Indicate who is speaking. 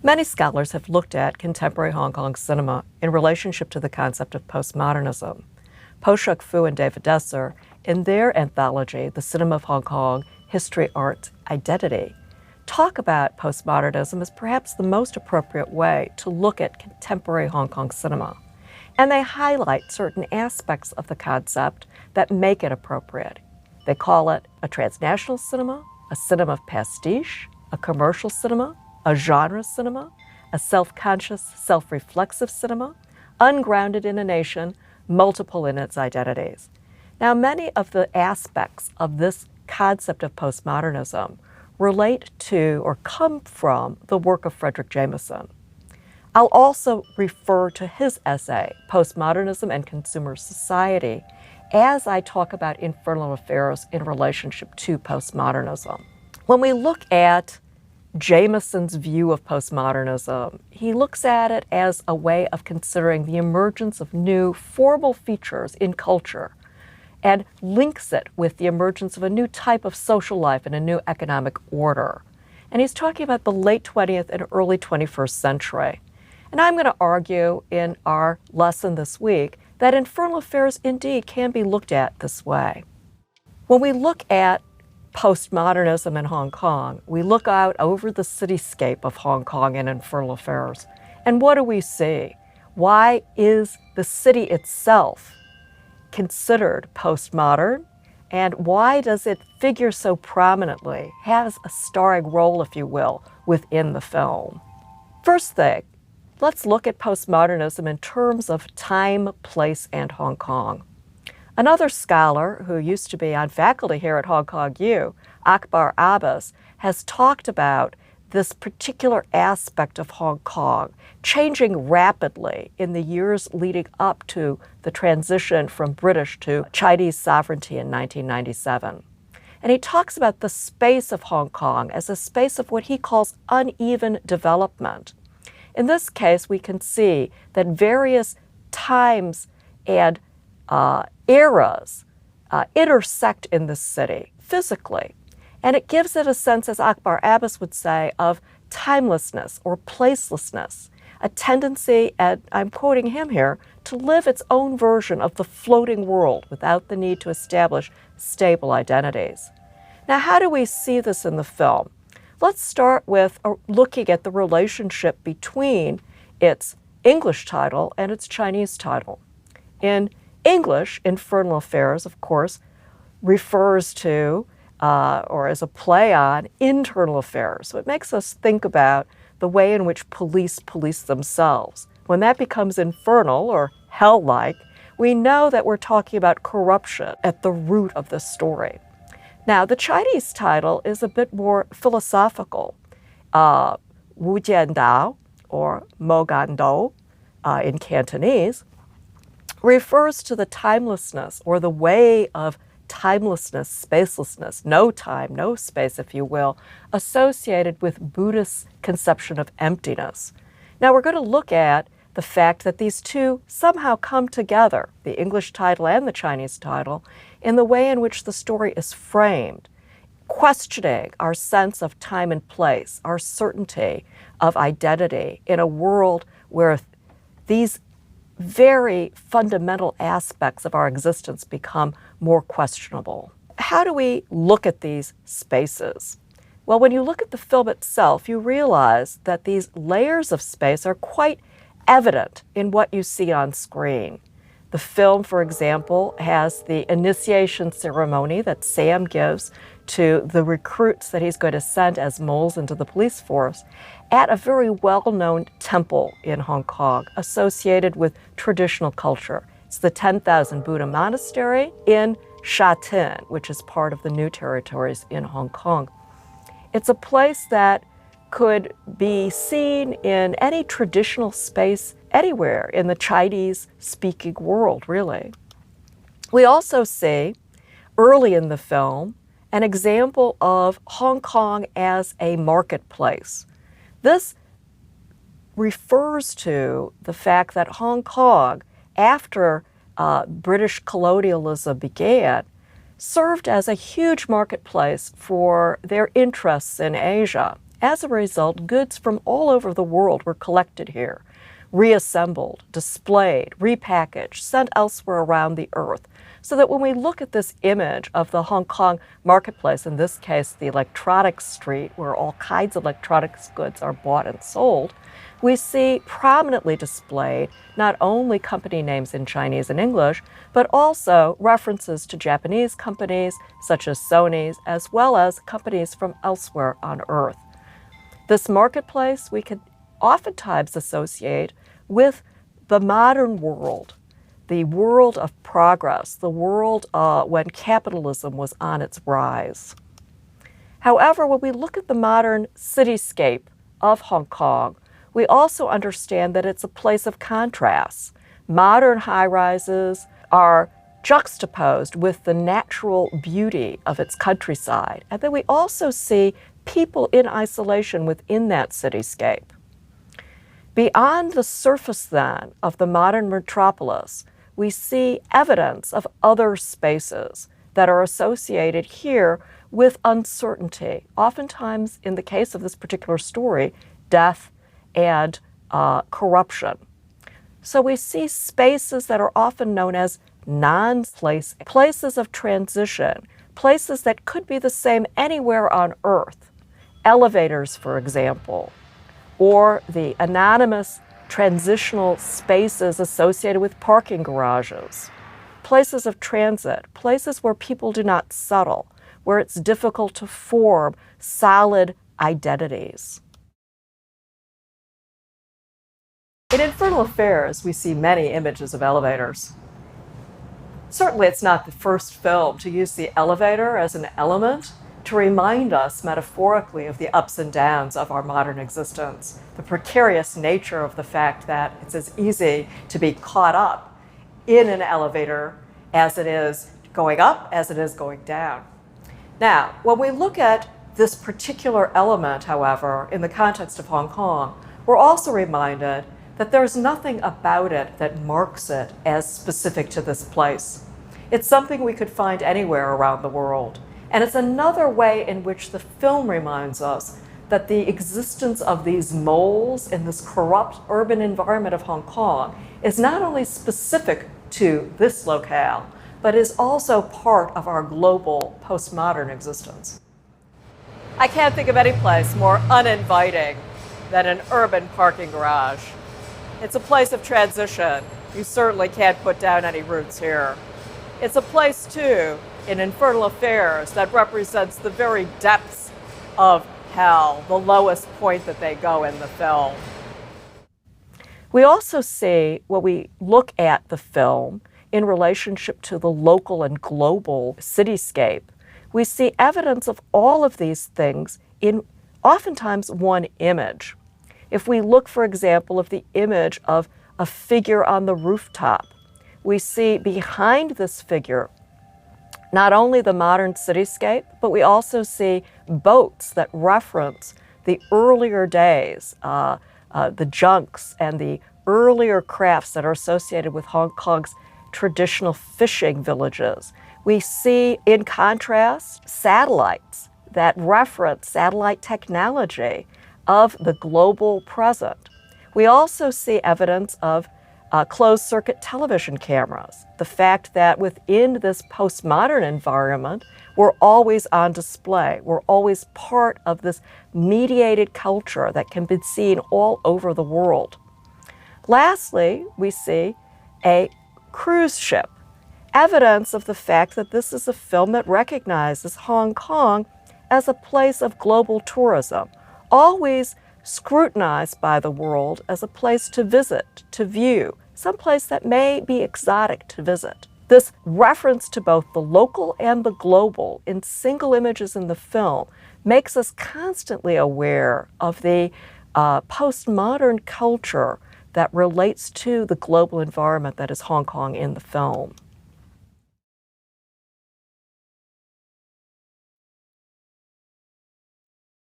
Speaker 1: Many scholars have looked at contemporary Hong Kong cinema in relationship to the concept of postmodernism. Po-Shuk Fu and David Desser, in their anthology, The Cinema of Hong Kong, History, Art, Identity, talk about postmodernism as perhaps the most appropriate way to look at contemporary Hong Kong cinema. And they highlight certain aspects of the concept that make it appropriate. They call it a transnational cinema, a cinema of pastiche, a commercial cinema, a genre cinema, a self-conscious, self-reflexive cinema, ungrounded in a nation, multiple in its identities. Now, many of the aspects of this concept of postmodernism relate to or come from the work of Frederick Jameson. I'll also refer to his essay, Postmodernism and Consumer Society, as I talk about Infernal affairs in relationship to postmodernism. When we look at Jameson's view of postmodernism, he looks at it as a way of considering the emergence of new formal features in culture and links it with the emergence of a new type of social life and a new economic order. And he's talking about the late 20th and early 21st century. And I'm going to argue in our lesson this week that Infernal affairs indeed can be looked at this way. When we look at postmodernism in Hong Kong, we look out over the cityscape of Hong Kong and Infernal affairs. And what do we see? Why is the city itself considered postmodern? And why does it figure so prominently, has a starring role, if you will, within the film? First thing, let's look at postmodernism in terms of time, place, and Hong Kong. Another scholar who used to be on faculty here at Hong Kong U, Akbar Abbas, has talked about this particular aspect of Hong Kong changing rapidly in the years leading up to the transition from British to Chinese sovereignty in 1997. And he talks about the space of Hong Kong as a space of what he calls uneven development. In this case, we can see that various times and eras intersect in the city physically. And it gives it a sense, as Akbar Abbas would say, of timelessness or placelessness, a tendency, and I'm quoting him here, to live its own version of the floating world without the need to establish stable identities. Now, how do we see this in the film? Let's start with looking at the relationship between its English title and its Chinese title. In English, Infernal affairs, of course, refers to, or is a play on, internal affairs. So it makes us think about the way in which police themselves. When that becomes infernal or hell-like, we know that we're talking about corruption at the root of the story. Now, the Chinese title is a bit more philosophical. Wu Jian Dao, or Mo Gan Dou in Cantonese, refers to the timelessness or the way of timelessness, spacelessness, no time, no space, if you will, associated with Buddhist conception of emptiness. Now we're going to look at the fact that these two somehow come together, the English title and the Chinese title, in the way in which the story is framed, questioning our sense of time and place, our certainty of identity in a world where these very fundamental aspects of our existence become more questionable. How do we look at these spaces? Well, when you look at the film itself, you realize that these layers of space are quite evident in what you see on screen. The film, for example, has the initiation ceremony that Sam gives to the recruits that he's going to send as moles into the police force at a very well-known temple in Hong Kong associated with traditional culture. It's the 10,000 Buddha Monastery in Sha Tin, which is part of the New Territories in Hong Kong. It's a place that could be seen in any traditional space anywhere in the Chinese-speaking world, really. We also see, early in the film, an example of Hong Kong as a marketplace. This refers to the fact that Hong Kong, after British colonialism began, served as a huge marketplace for their interests in Asia. As a result, goods from all over the world were collected here, reassembled, displayed, repackaged, sent elsewhere around the earth, so that when we look at this image of the Hong Kong marketplace, in this case the electronics street where all kinds of electronics goods are bought and sold, we see prominently displayed not only company names in Chinese and English, but also references to Japanese companies such as Sony's, as well as companies from elsewhere on earth. This marketplace we could oftentimes associate with the modern world, the world of progress, the world when capitalism was on its rise. However, when we look at the modern cityscape of Hong Kong, we also understand that it's a place of contrasts. Modern high-rises are juxtaposed with the natural beauty of its countryside, and then we also see people in isolation within that cityscape. Beyond the surface, then, of the modern metropolis, we see evidence of other spaces that are associated here with uncertainty, oftentimes, in the case of this particular story, death and corruption. So we see spaces that are often known as non-place, places of transition, places that could be the same anywhere on Earth. Elevators, for example, or the anonymous transitional spaces associated with parking garages, places of transit, places where people do not settle, where it's difficult to form solid identities. In Infernal Affairs, we see many images of elevators. Certainly, it's not the first film to use the elevator as an element to remind us metaphorically of the ups and downs of our modern existence, the precarious nature of the fact that it's as easy to be caught up in an elevator as it is going up, as it is going down. Now, when we look at this particular element, however, in the context of Hong Kong, we're also reminded that there's nothing about it that marks it as specific to this place. It's something we could find anywhere around the world. And it's another way in which the film reminds us that the existence of these moles in this corrupt urban environment of Hong Kong is not only specific to this locale, but is also part of our global postmodern existence. I can't think of any place more uninviting than an urban parking garage. It's a place of transition. You certainly can't put down any roots here. It's a place, too, in Infernal Affairs that represents the very depths of hell, the lowest point that they go in the film. We also see, when we look at the film in relationship to the local and global cityscape, we see evidence of all of these things in oftentimes one image. If we look, for example, at the image of a figure on the rooftop, we see behind this figure not only the modern cityscape, but we also see boats that reference the earlier days, the junks and the earlier crafts that are associated with Hong Kong's traditional fishing villages. We see, in contrast, satellites that reference satellite technology of the global present. We also see evidence of closed-circuit television cameras, the fact that within this postmodern environment, we're always on display. We're always part of this mediated culture that can be seen all over the world. Lastly, we see a cruise ship, evidence of the fact that this is a film that recognizes Hong Kong as a place of global tourism, always scrutinized by the world as a place to visit, to view, someplace that may be exotic to visit. This reference to both the local and the global in single images in the film makes us constantly aware of the postmodern culture that relates to the global environment that is Hong Kong in the film.